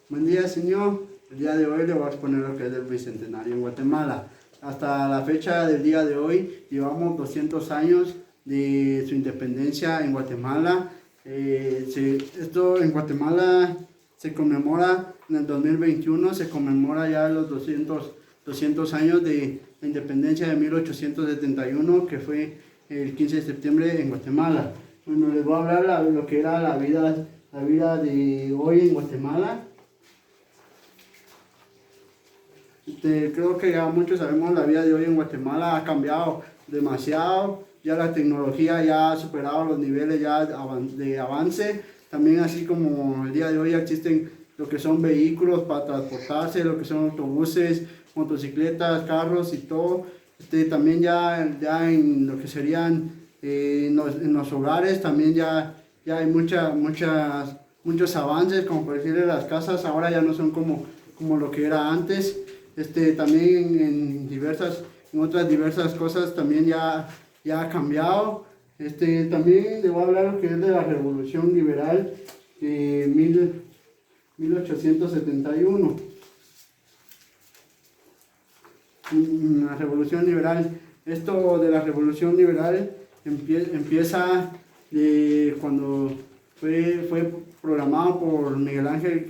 Buen día, señor. El día de hoy le voy a exponer lo que es el Bicentenario en Guatemala. Hasta la fecha del día de hoy llevamos 200 años de su independencia en Guatemala. Esto en Guatemala se conmemora en el 2021, se conmemora ya los 200 años de la independencia de 1871, que fue el 15 de septiembre en Guatemala. Bueno, les voy a hablar de lo que era la vida de hoy en Guatemala. Creo que ya muchos sabemos la vida de hoy en Guatemala ha cambiado demasiado. Ya la tecnología ya ha superado los niveles ya de avance. También así como el día de hoy ya existen lo que son vehículos para transportarse, lo que son autobuses, motocicletas, carros y todo. También ya en lo que serían en los hogares también ya hay muchos avances, como por decirle las casas ahora ya no son como lo que era antes. También en otras diversas cosas también ya ha cambiado. También le voy a hablar lo que es de la Revolución Liberal de 1871. La Revolución Liberal, esto de la Revolución Liberal empieza de cuando fue programado por Miguel Ángel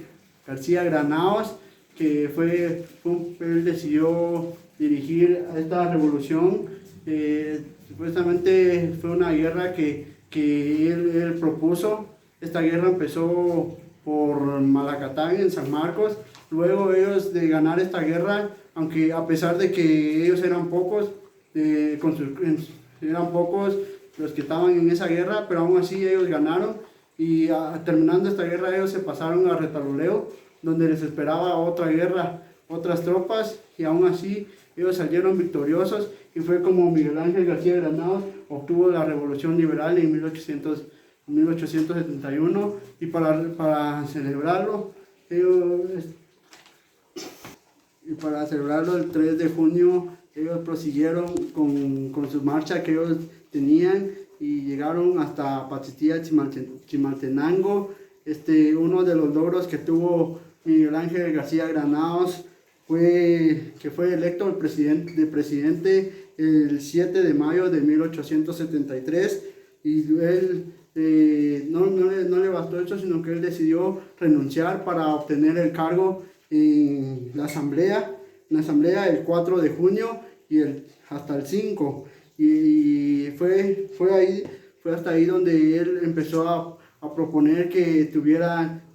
García Granados, que él decidió dirigir a esta revolución. Supuestamente fue una guerra que él propuso. Esta guerra empezó por Malacatán en San Marcos. Luego ellos de ganar esta guerra, aunque a pesar de que ellos eran pocos, eran pocos los que estaban en esa guerra, pero aún así ellos ganaron y terminando esta guerra ellos se pasaron a Retaluleu, donde les esperaba otra guerra, otras tropas, y aún así ellos salieron victoriosos y fue como Miguel Ángel García Granados obtuvo la Revolución Liberal en 1871, y para celebrarlo el 3 de junio ellos prosiguieron con su marcha que ellos tenían y llegaron hasta Pachitía Chimaltenango. Uno de los logros que tuvo Miguel Ángel García Granados fue que fue electo presidente el 7 de mayo de 1873, y él no le bastó eso, sino que él decidió renunciar para obtener el cargo en la asamblea el 4 de junio y hasta el 5, y fue hasta ahí donde él empezó a proponer que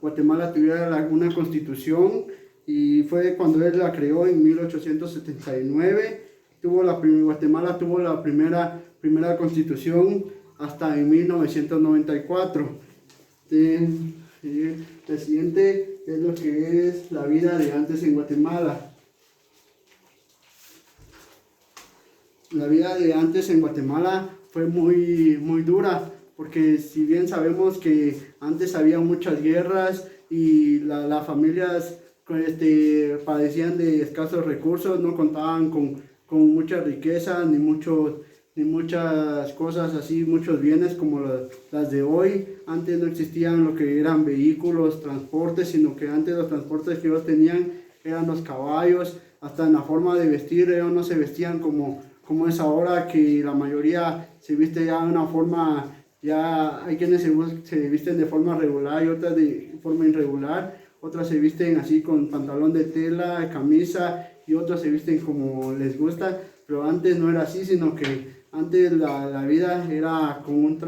Guatemala tuviera una constitución, y fue cuando él la creó en 1879. Guatemala tuvo la primera constitución hasta en 1994. El siguiente es lo que es la vida de antes en Guatemala. La vida de antes en Guatemala fue muy dura, porque si bien sabemos que antes había muchas guerras y las familias padecían de escasos recursos, no contaban con mucha riqueza ni muchas cosas así, muchos bienes como las de hoy. Antes no existían lo que eran vehículos, transportes, sino que antes los transportes que ellos tenían eran los caballos. Hasta en la forma de vestir ellos no se vestían como es ahora, que la mayoría se viste ya de una forma, ya hay quienes se visten de forma regular y otras de forma irregular, otras se visten así con pantalón de tela, camisa, y otros se visten como les gusta, pero antes no era así, sino que antes la vida era con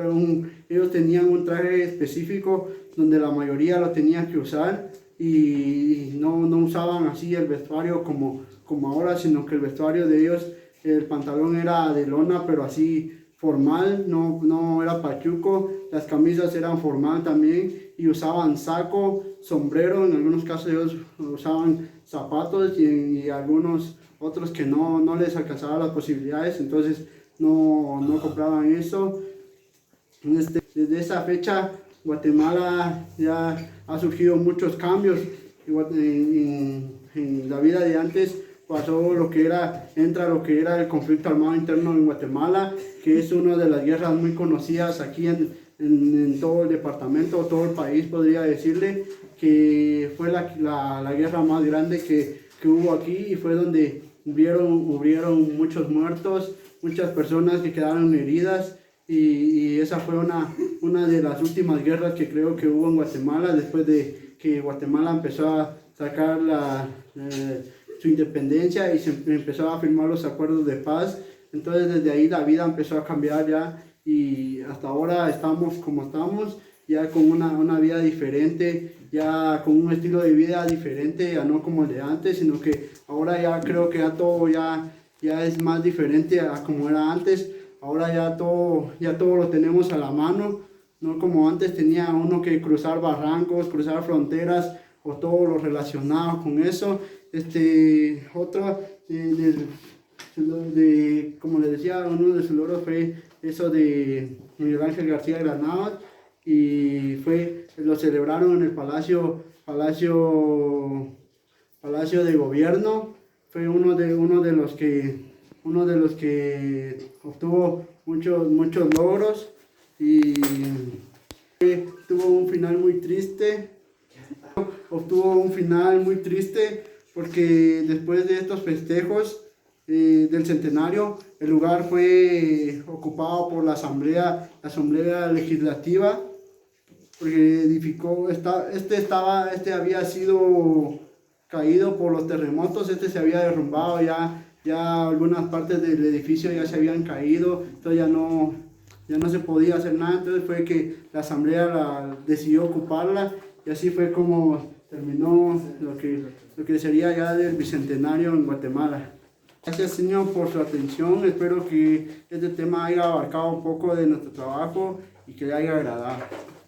ellos tenían un traje específico donde la mayoría lo tenía que usar, y no usaban así el vestuario como ahora, sino que el vestuario de ellos, el pantalón era de lona, pero así formal, no era pachuco. Las camisas eran formal también, y usaban saco, sombrero, en algunos casos ellos usaban zapatos, y algunos otros que no les alcanzaban las posibilidades, entonces no compraban eso. Desde esa fecha Guatemala ya ha surgido muchos cambios en la vida de antes. Pasó entra lo que era el conflicto armado interno en Guatemala, que es una de las guerras muy conocidas aquí en todo el departamento, todo el país podría decirle, que fue la guerra más grande que hubo aquí, y fue donde hubieron muchos muertos, muchas personas que quedaron heridas, y esa fue una de las últimas guerras que creo que hubo en Guatemala, después de que Guatemala empezó a sacar su independencia y se empezó a firmar los acuerdos de paz. Entonces desde ahí la vida empezó a cambiar ya, y hasta ahora estamos como estamos, ya con una vida diferente, ya con un estilo de vida diferente, ya no como el de antes, sino que ahora ya creo que ya todo ya es más diferente a como era antes. Ahora ya todo lo tenemos a la mano, no como antes tenía uno que cruzar barrancos, cruzar fronteras o todo lo relacionado con eso. Otro como les decía, uno de sus logros fue eso de Miguel Ángel García Granados, y lo celebraron en el Palacio de Gobierno. Fue uno de los que obtuvo muchos logros, y tuvo un final muy triste. Obtuvo un final muy triste porque después de estos festejos del centenario, el lugar fue ocupado por la Asamblea Legislativa, porque había sido caído por los terremotos, se había derrumbado, ya algunas partes del edificio ya se habían caído, entonces ya no se podía hacer nada. Entonces fue que la Asamblea decidió ocuparla, y así fue como terminó lo que sería ya del Bicentenario en Guatemala. Gracias, señor, por su atención. Espero que este tema haya abarcado un poco de nuestro trabajo y que le haya agradado.